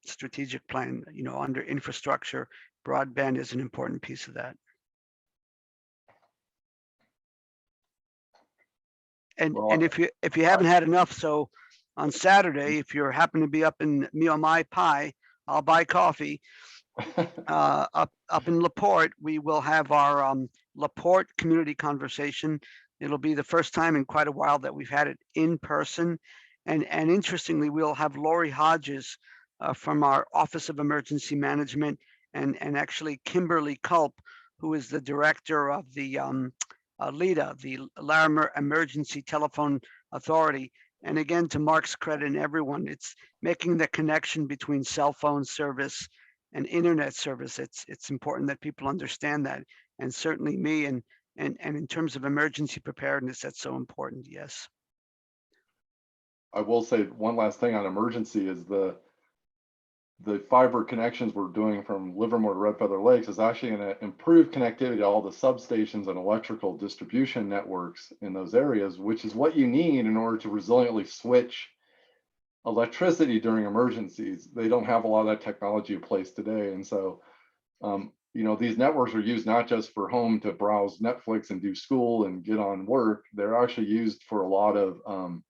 strategic plan, under infrastructure. Broadband is an important piece of that. And Well, if you haven't had enough, so on Saturday, if you happen to be up in My Pie, I'll buy coffee. Up in LaPorte, we will have our LaPorte community conversation. It'll be the first time in quite a while that we've had it in person. And interestingly, we'll have Lori Hodges from our Office of Emergency Management, and actually Kimberly Culp, who is the director of the LETA, the Larimer Emergency Telephone Authority. And again, to Mark's credit and everyone, it's making the connection between cell phone service and internet service. It's important that people understand that, and certainly me, and in terms of emergency preparedness, that's so important. Yes. I will say one last thing on emergency is the fiber connections we're doing from Livermore to Red Feather Lakes is actually going to improve connectivity to all the substations and electrical distribution networks in those areas, which is what you need in order to resiliently switch electricity during emergencies. They don't have a lot of that technology in place today. And so, these networks are used not just for home to browse Netflix and do school and get on work. They're actually used for a lot of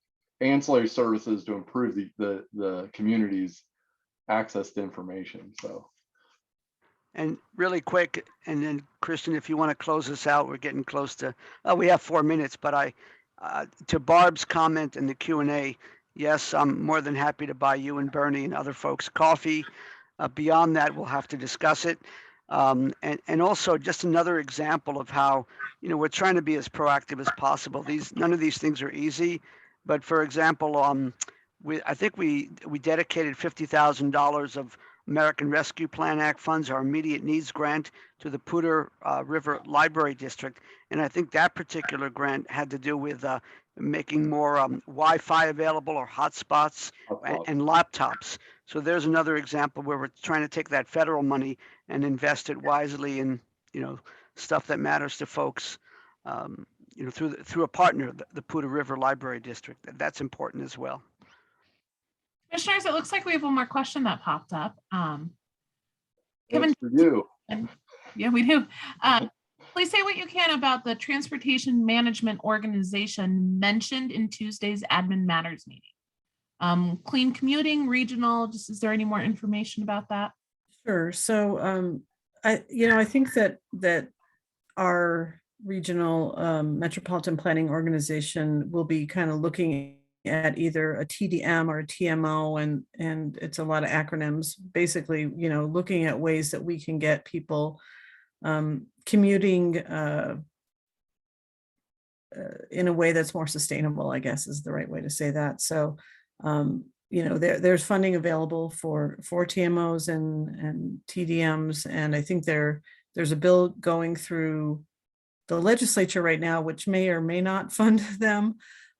ancillary services to improve the community's access to information. So, and really quick, and then Kristen, if you want to close us out, we're getting close to, we have 4 minutes, but to Barb's comment in the Q&A, yes, I'm more than happy to buy you and Bernie and other folks coffee. Beyond that, we'll have to discuss it. And also just another example of how, we're trying to be as proactive as possible. None of these things are easy, but for example, I think we dedicated $50,000 of American Rescue Plan Act funds, our immediate needs grant, to the Poudre River Library District. And I think that particular grant had to do with making more Wi-Fi available, or hotspots, and laptops. So there's another example where we're trying to take that federal money and invest it wisely in, stuff that matters to folks, through a partner, the Poudre River Library District. That's important as well. Commissioners, it looks like we have one more question that popped up. Kevin, for you. Yeah, we do. Please say what you can about the Transportation Management Organization mentioned in Tuesday's Admin Matters meeting. Clean commuting, regional, is there any more information about that? Sure. So, I think that our regional metropolitan planning organization will be kind of looking at either a TDM or a TMO, and it's a lot of acronyms, basically, looking at ways that we can get people commuting in a way that's more sustainable, I guess is the right way to say that. So, there's funding available for TMOs and TDMs, and I think there's a bill going through the legislature right now, which may or may not fund them.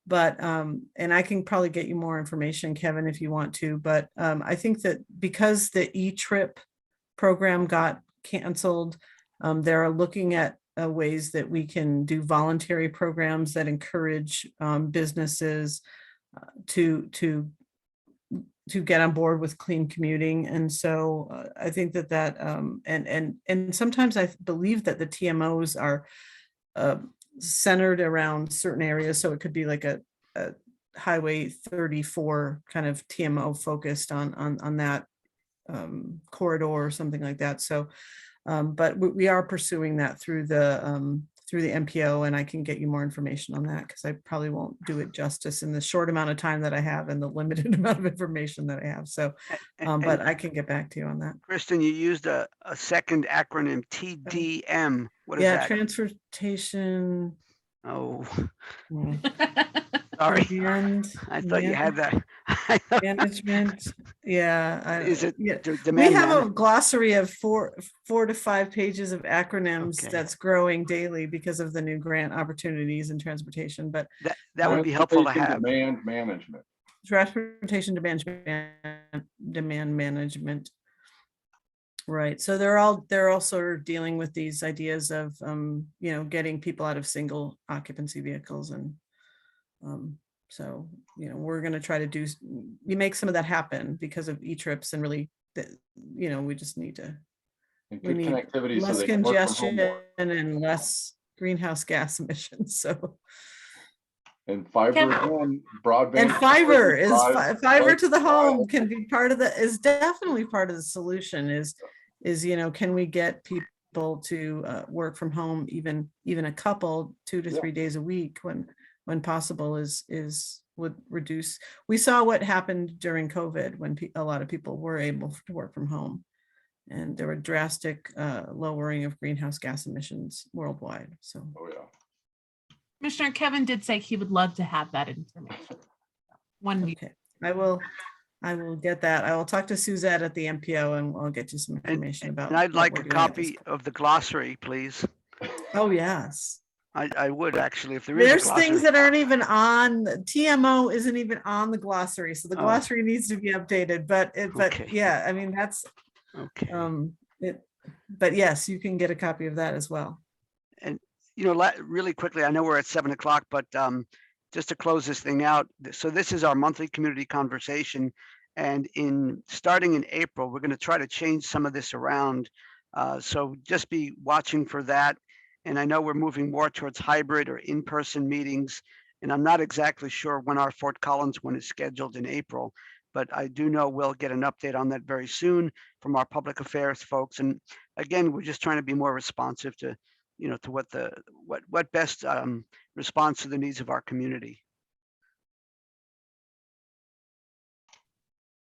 But, and I can probably get you more information, Kevin, if you want to, but I think that because the E-Trip program got canceled, they're looking at ways that we can do voluntary programs that encourage businesses to get on board with clean commuting. And so I think that and sometimes I believe that the TMOs are centered around certain areas. So it could be like a Highway 34 kind of TMO focused on that corridor or something like that. So, but we are pursuing that through the MPO, and I can get you more information on that because I probably won't do it justice in the short amount of time that I have and the limited amount of information that I have. So, but I can get back to you on that. Kristen, you used a second acronym, TDM. What is that? Transportation. Oh, Sorry. I thought you had that. Management. Yeah. Is it? Yeah. We have a glossary of four to 5 pages of acronyms that's growing daily because of the new grant opportunities in transportation. But that would be helpful to have. Demand management. Transportation demand management. Right. So they're all sort of dealing with these ideas of getting people out of single occupancy vehicles and So, you know, we're going to try to you make some of that happen because of e-trips and really, you know, we just need to, And we good need connectivity so less they can work from home congestion more. and less greenhouse gas emissions. So, And fiber Kevin- again, broadband. and fiber is drive- fiber drive to the trial. home can be part of is definitely part of the solution is, you know, can we get people to work from home, even a couple, 2 to 3 days a week when possible would reduce. We saw what happened during COVID when a lot of people were able to work from home, and there were drastic lowering of greenhouse gas emissions worldwide. So, Oh, yeah. Commissioner Kevin did say he would love to have that information. okay, I will get that. I will talk to Suzette at the MPO and I'll get you some information about. And I'd what like we're a doing at this copy of the glossary, please. Oh, yes. I would actually, if there is a There's glossary. things that aren't even on, TMO isn't even on the glossary. So the Oh. glossary needs to be updated, but Okay. yeah, I mean, that's, Okay. but yes, you can get a copy of that as well. And, you know, really quickly, I know we're at 7 o'clock, but just to close this thing out. So this is our monthly community conversation. And starting in April, we're going to try to change some of this around. So just be watching for that. And I know we're moving more towards hybrid or in-person meetings. And I'm not exactly sure when our Fort Collins one is scheduled in April, but I do know we'll get an update on that very soon from our public affairs folks. And again, we're just trying to be more responsive to, you know, to what best responds to the needs of our community.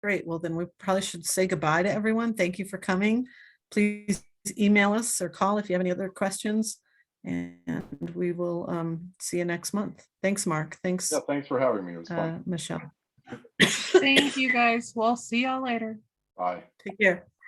Great. Well, then we probably should say goodbye to everyone. Thank you for coming. Please email us or call if you have any other questions. And we will see you next month. Thanks, Mark. Thanks, Yeah, thanks for having me. It was fun. Michelle. Thank you guys. We'll see y'all later. Bye. Take care.